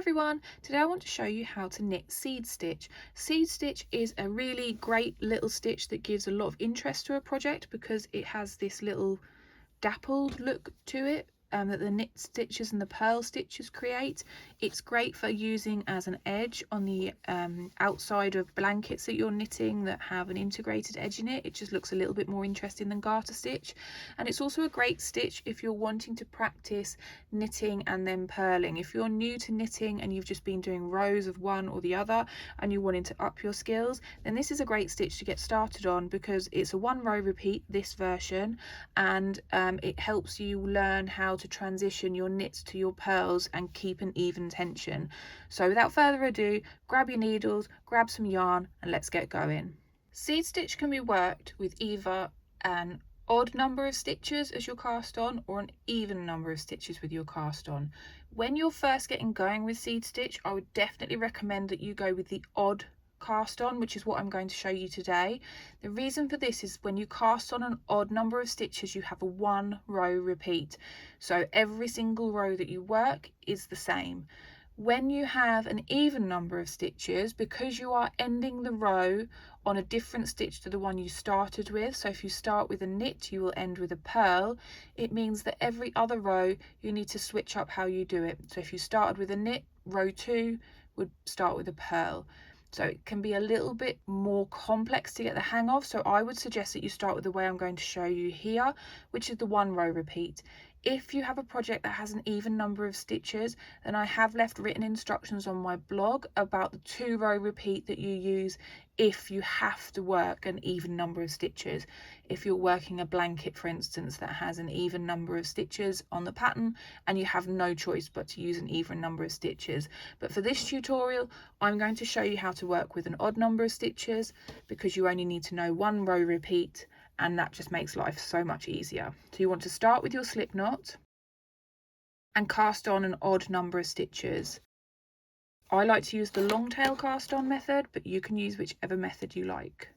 everyone, today I want to show you how to knit seed stitch. Seed stitch is a really great little stitch that gives a lot of interest to a project because it has this little dappled look to it that the knit stitches and the purl stitches create. It's great for using as an edge on the outside of blankets that you're knitting that have an integrated edge in it. It just looks a little bit more interesting than garter stitch, and it's also a great stitch if you're wanting to practice knitting and then purling. If you're new to knitting and you've just been doing rows of one or the other and you're wanting to up your skills, then this is a great stitch to get started on because it's a 1 row repeat, this version, and it helps you learn how to transition your knits to your purls and keep an even tension. So without further ado, grab your needles, grab some yarn, and let's get going. Seed stitch can be worked with either an odd number of stitches as your cast on or an even number of stitches with your cast on. When you're first getting going with seed stitch, I would definitely recommend that you go with the odd cast on, which is what I'm going to show you today. The reason for this is when you cast on an odd number of stitches, you have a 1 row repeat, so every single row that you work is the same. When you have an even number of stitches, because you are ending the row on a different stitch to the one you started with, so if you start with a knit you will end with a purl, it means that every other row you need to switch up how you do it. So if you started with a knit, row 2 would start with a purl. So it can be a little bit more complex to get the hang of, so I would suggest that you start with the way I'm going to show you here, which is the 1 row repeat. If you have a project that has an even number of stitches, then I have left written instructions on my blog about the 2 row repeat that you use if you have to work an even number of stitches. If you're working a blanket, for instance, that has an even number of stitches on the pattern and you have no choice but to use an even number of stitches. But for this tutorial, I'm going to show you how to work with an odd number of stitches because you only need to know 1 row repeat, and that just makes life so much easier. So you want to start with your slip knot and cast on an odd number of stitches. I like to use the long tail cast on method, but you can use whichever method you like.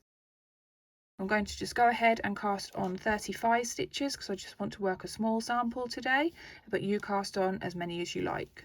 I'm going to just go ahead and cast on 35 stitches because I just want to work a small sample today, but you cast on as many as you like.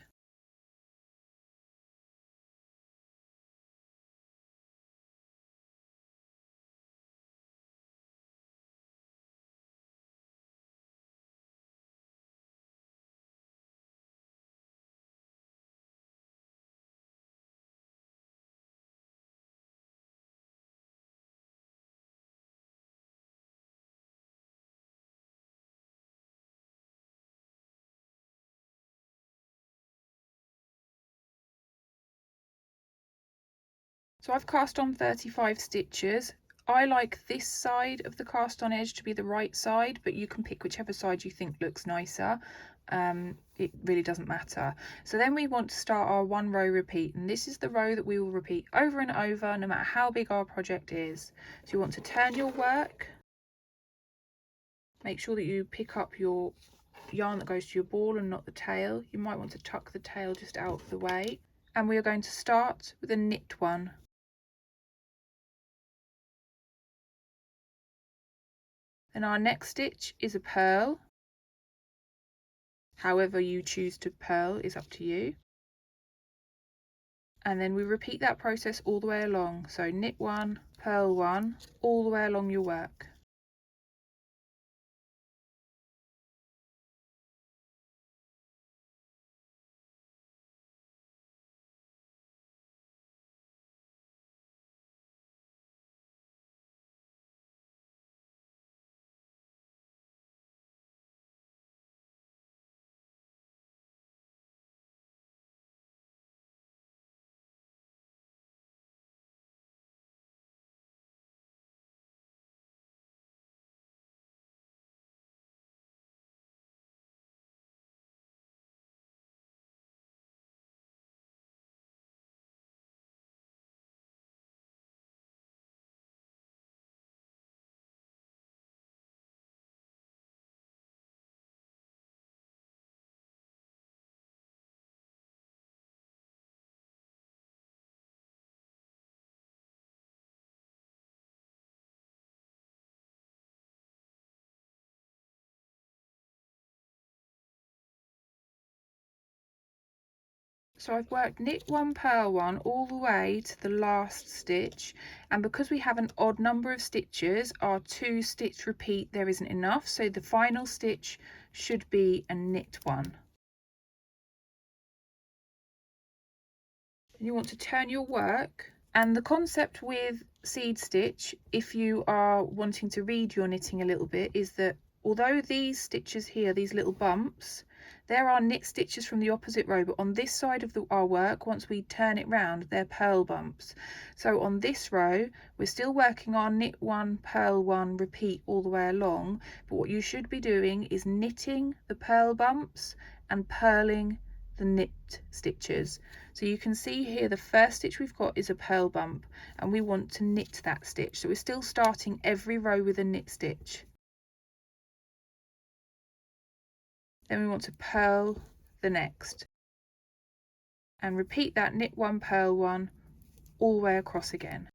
So I've cast on 35 stitches. I like this side of the cast on edge to be the right side, but you can pick whichever side you think looks nicer. It really doesn't matter. So then we want to start our 1 row repeat, and this is the row that we will repeat over and over no matter how big our project is. So you want to turn your work, make sure that you pick up your yarn that goes to your ball and not the tail. You might want to tuck the tail just out of the way, and we are going to start with a knit one. Then our next stitch is a purl. However you choose to purl is up to you. And then we repeat that process all the way along. So knit 1, purl 1, all the way along your work. So I've worked knit one, purl one all the way to the last stitch, and because we have an odd number of stitches, our 2 stitch repeat there isn't enough, so the final stitch should be a knit one. You want to turn your work, and the concept with seed stitch, if you are wanting to read your knitting a little bit, is that although these stitches here, these little bumps, there are knit stitches from the opposite row, but on this side of our work, once we turn it round, they're purl bumps. So on this row, we're still working on knit one, purl one, repeat all the way along, but what you should be doing is knitting the purl bumps and purling the knit stitches. So you can see here the first stitch we've got is a purl bump, and we want to knit that stitch. So we're still starting every row with a knit stitch. Then we want to purl the next and repeat that knit one, purl one all the way across again.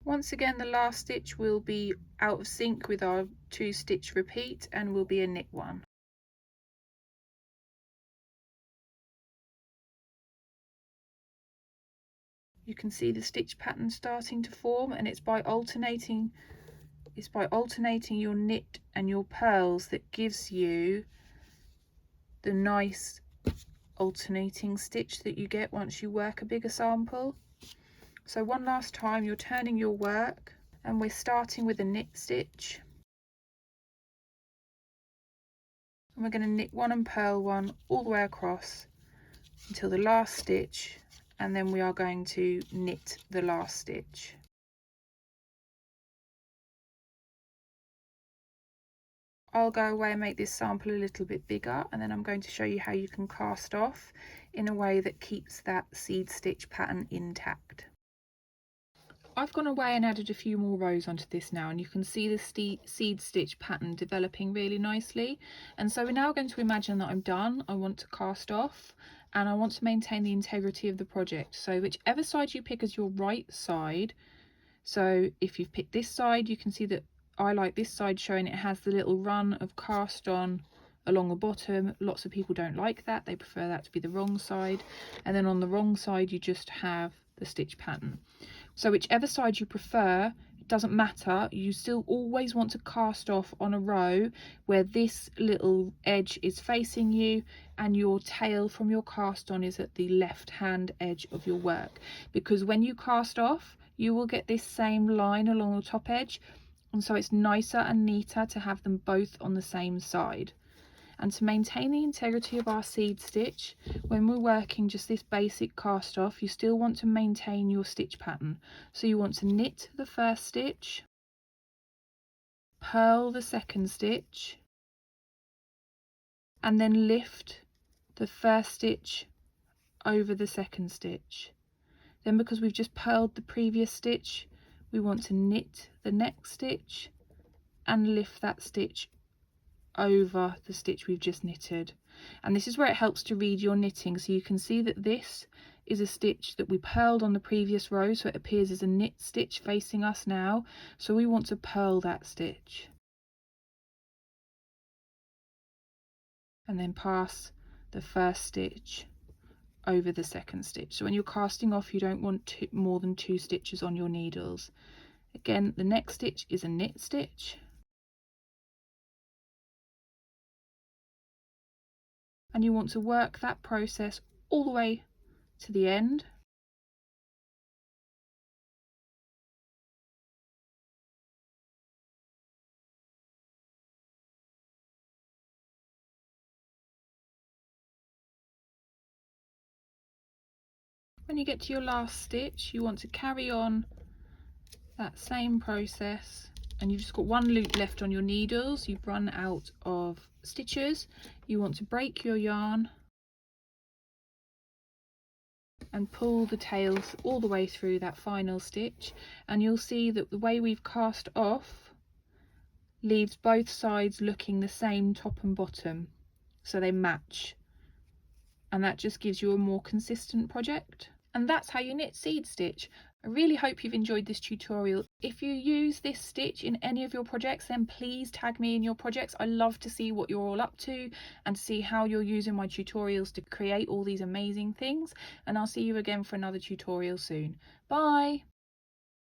Once again, the last stitch will be out of sync with our 2 stitch repeat and will be a knit one. You can see the stitch pattern starting to form, and it's by alternating your knit and your purls that gives you the nice alternating stitch that you get once you work a bigger sample. So one last time, you're turning your work, and we're starting with a knit stitch, and we're going to knit one and purl one all the way across until the last stitch, and then we are going to knit the last stitch. I'll go away and make this sample a little bit bigger, and then I'm going to show you how you can cast off in a way that keeps that seed stitch pattern intact. I've gone away and added a few more rows onto this now, and you can see the seed stitch pattern developing really nicely. And so we're now going to imagine that I'm done. I want to cast off, and I want to maintain the integrity of the project. So whichever side you pick as your right side, so if you've picked this side, you can see that I like this side showing it has the little run of cast on along the bottom. Lots of people don't like that, they prefer that to be the wrong side. And then on the wrong side you just have the stitch pattern. So whichever side you prefer, it doesn't matter, you still always want to cast off on a row where this little edge is facing you and your tail from your cast on is at the left hand edge of your work, because when you cast off you will get this same line along the top edge, and so it's nicer and neater to have them both on the same side. And to maintain the integrity of our seed stitch, when we're working just this basic cast off, you still want to maintain your stitch pattern. So you want to knit the first stitch, purl the second stitch, and then lift the first stitch over the second stitch. Then, because we've just purled the previous stitch, we want to knit the next stitch and lift that stitch over the stitch we've just knitted. And this is where it helps to read your knitting. So you can see that this is a stitch that we purled on the previous row, so it appears as a knit stitch facing us now. So we want to purl that stitch and then pass the first stitch over the second stitch. So when you're casting off, you don't want more than 2 stitches on your needles. Again, the next stitch is a knit stitch, and you want to work that process all the way to the end. When you get to your last stitch, you want to carry on that same process, and you've just got one loop left on your needles. You've run out of stitches. You want to break your yarn and pull the tails all the way through that final stitch, and you'll see that the way we've cast off leaves both sides looking the same top and bottom, so they match, and that just gives you a more consistent project. And that's how you knit seed stitch. I really hope you've enjoyed this tutorial. If you use this stitch in any of your projects, then please tag me in your projects. I love to see what you're all up to and see how you're using my tutorials to create all these amazing things. And I'll see you again for another tutorial soon. Bye!